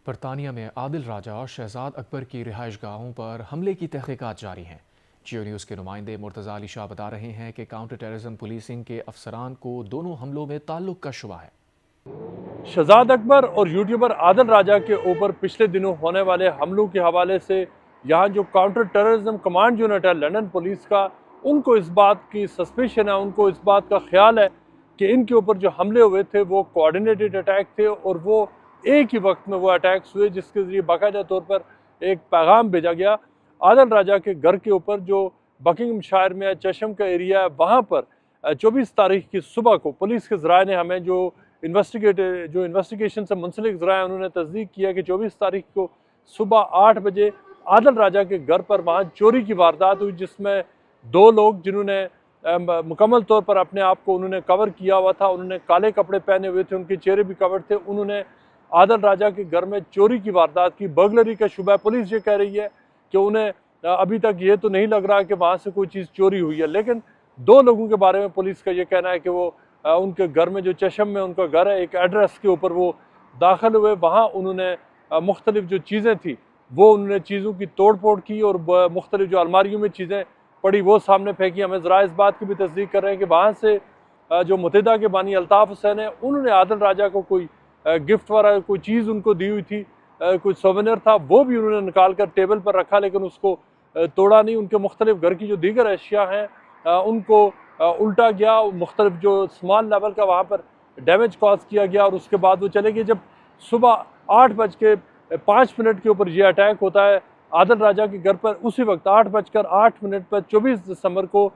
बरतानिया में आदिल राजा और शहजाद अकबर की रिहाइश गाहों पर हमले की तहकीकात जारी हैं। जियो न्यूज़ के नुमाइंदे मुर्तज़ा अली शाह बता रहे हैं कि काउंटर टेररिज्म पुलिसिंग के अफसरान को दोनों हमलों में ताल्लुक का शुबा है। शहजाद अकबर और यूट्यूबर आदिल राजा के ऊपर पिछले दिनों होने वाले हमलों के हवाले से यहाँ जो काउंटर टेररिज्म कमांड यूनिट है लंदन पुलिस का, उनको इस बात की सस्पिशन है, उनको इस बात का ख्याल है कि इनके ऊपर जो हमले हुए थे वो कोऑर्डिनेटेड अटैक थे और वो एक ही वक्त में वो अटैक्स हुए, जिसके ज़रिए बाकायदा तौर पर एक पैगाम भेजा गया आदिल राजा के घर के ऊपर जो बकिंघमशायर में चशम का एरिया है। वहाँ पर 24 तारीख की सुबह को पुलिस के ज़राए ने हमें जो इन्वेस्टिगेशन से मुंसलिक ज़राए उन्होंने तस्दीक किया कि 24 तारीख को सुबह 8 बजे आदिल राजा के घर पर वहाँ चोरी की वारदात हुई, जिसमें 2 लोग जिन्होंने मुकम्मल तौर पर अपने आप को उन्होंने कवर किया हुआ था, उन्होंने काले कपड़े पहने हुए थे, उनके चेहरे भी कवर थे, उन्होंने आदिल राजा के घर में चोरी की वारदात की। बर्गलरी का शुबा है। पुलिस ये कह रही है कि उन्हें अभी तक ये तो नहीं लग रहा कि वहाँ से कोई चीज़ चोरी हुई है, लेकिन 2 लोगों के बारे में पुलिस का ये कहना है कि वो उनके घर में जो चशम में उनका घर है, एक एड्रेस के ऊपर वो दाखिल हुए, वहाँ उन्होंने मुख्तलिफ जो चीज़ें थी वो उन्होंने चीज़ों की तोड़ फोड़ की और मुख्तलिफ जो अलमारियों में चीज़ें पड़ी वो सामने फेंकी। हमें ज़रा इस बात की भी तस्दीक कर रहे हैं कि वहाँ से जो मुतहिदा के बानी अल्ताफ़ हुसैन है, उन्होंने आदिल राजा को कोई गिफ्ट वाला कोई चीज़ उनको दी हुई थी, कुछ सोवेनियर था, वो भी उन्होंने निकाल कर टेबल पर रखा, लेकिन उसको तोड़ा नहीं। उनके मुख्तलिफ घर की जो दीगर अशिया हैं उनको उल्टा गया, मुख्तलिफ जो स्मॉल लेवल का वहाँ पर डैमेज कॉज किया गया और उसके बाद वो चले गए। जब सुबह 8:05 के ऊपर यह अटैक होता है आदिल राजा के घर पर, उसी वक्त 8:08 पर 24 दिसंबर को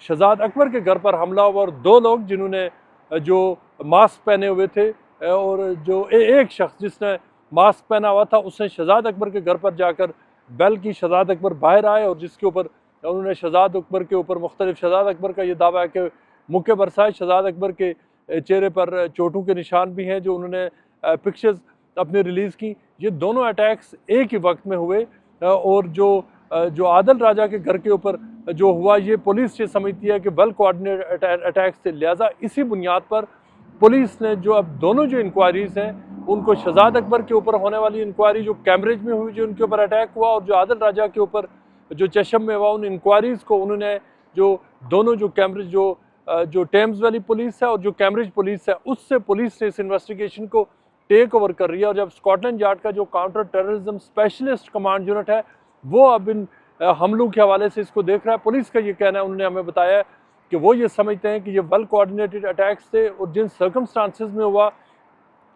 शहजाद अकबर के घर पर हमला हुआ और 2 लोग जिन्होंने जो मास्क पहने हुए थे और जो एक शख्स जिसने मास्क पहना हुआ था, उसने शहजाद अकबर के घर पर जाकर बेल की। शहजाद अकबर बाहर आए और जिसके ऊपर उन्होंने शहजाद अकबर के ऊपर मुख्तलिफ, शहजाद अकबर का ये दावा है कि मुक्के बरसाए, शहजाद अकबर के चेहरे पर चोटों के निशान भी हैं जो उन्होंने पिक्चर्स अपने रिलीज़ की। ये दोनों अटैक्स एक ही वक्त में हुए और जो आदिल राजा के घर के ऊपर जो हुआ, ये पुलिस ये समझती है कि वेल कोऑर्डिनेटेड अटैक्स थे। लिहाजा इसी बुनियाद पर पुलिस ने जो अब दोनों जो इंक्वायरीज़ हैं उनको, शहजाद अकबर के ऊपर होने वाली इंक्वायरी जो कैम्ब्रिज में हुई, जो उनके ऊपर अटैक हुआ, और जो आदिल राजा के ऊपर जो चशम में हुआ, उन इंक्वायरीज़ को उन्होंने जो दोनों जो कैम्ब्रिज जो टेम्स वैली पुलिस है और जो कैम्ब्रिज पुलिस है, उससे पुलिस ने इस इन्वेस्टिगेशन को टेक ओवर कर रही है। और जब स्कॉटलैंड यार्ड का जो counter terrorism specialist command unit है वो अब इन हमलों के हवाले से इसको देख रहा है। पुलिस का ये कहना है, उन्होंने हमें बताया कि वो ये समझते हैं कि ये वेल कोऑर्डिनेटेड अटैक्स थे और जिन सर्कमस्टांसेस में हुआ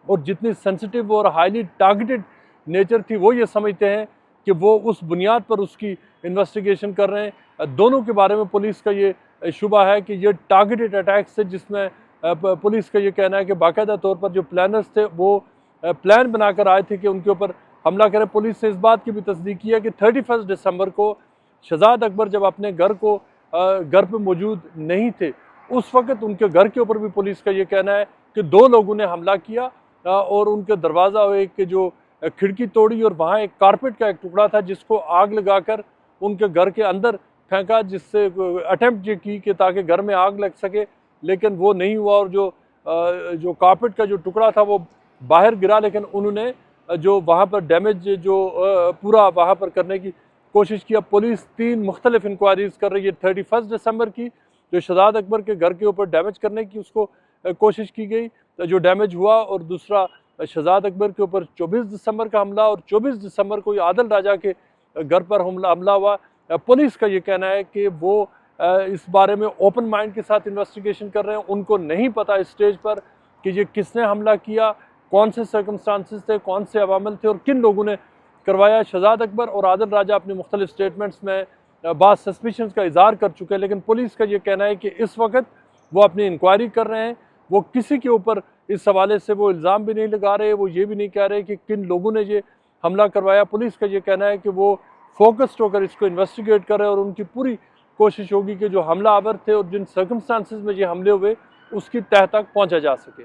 और जितनी सेंसिटिव और हाईली टारगेटेड नेचर थी, वो ये समझते हैं कि वो उस बुनियाद पर उसकी इन्वेस्टिगेशन कर रहे हैं। दोनों के बारे में पुलिस का ये शुबा है कि ये टारगेटेड अटैक्स थे, जिसमें पुलिस का ये कहना है कि बाकायदा तौर पर जो प्लानर्स थे वो प्लान बनाकर आए थे कि उनके ऊपर हमला करें। पुलिस ने इस बात की भी तस्दीक की है कि 31 दिसंबर को शहजाद अकबर जब अपने घर पर मौजूद नहीं थे, उस वक्त उनके घर के ऊपर भी पुलिस का ये कहना है कि 2 लोगों ने हमला किया और उनके दरवाज़ा एक जो खिड़की तोड़ी और वहाँ एक कारपेट का एक टुकड़ा था जिसको आग लगाकर उनके घर के अंदर फेंका, जिससे अटेम्प्ट ये की कि ताकि घर में आग लग सके, लेकिन वो नहीं हुआ और जो कारपेट का जो टुकड़ा था वो बाहर गिरा। लेकिन उन्होंने जो वहाँ पर डैमेज जो पूरा वहाँ पर करने की कोशिश किया। पुलिस 3 मुख्तलिफ इंक्वायरीज़ कर रही है। 31 दिसंबर की जो शहजाद अकबर के घर के ऊपर डैमेज करने की उसको कोशिश की गई, जो डैमेज हुआ, और दूसरा शहजाद अकबर के ऊपर 24 दिसंबर का हमला और 24 दिसंबर को आदिल राजा के घर पर हमला हुआ। पुलिस का ये कहना है कि वो इस बारे में ओपन माइंड के साथ इन्वेस्टिगेशन कर रहे हैं। उनको नहीं पता इस स्टेज पर कि ये किसने हमला किया, कौन से सर्कमस्टांसेस थे, कौन से अवामिल थे और किन लोगों ने करवाया। शहजाद अकबर और आदिल राजा अपने मुख्तलिफ स्टेटमेंट्स में बाद सस्पिशंस का इज़हार कर चुके हैं, लेकिन पुलिस का ये कहना है कि इस वक्त वो अपनी इंक्वायरी कर रहे हैं। वो किसी के ऊपर इस हवाले से वो इल्ज़ाम भी नहीं लगा रहे, वो ये भी नहीं कह रहे कि किन लोगों ने ये हमला करवाया। पुलिस का ये कहना है कि वो फोकस्ड होकर इसको इन्वेस्टिगेट कर रहे हैं और उनकी पूरी कोशिश होगी कि जो हमलावर थे और जिन सर्कमस्टांसेस में ये हमले हुए उसकी तह तक पहुँचा जा सके।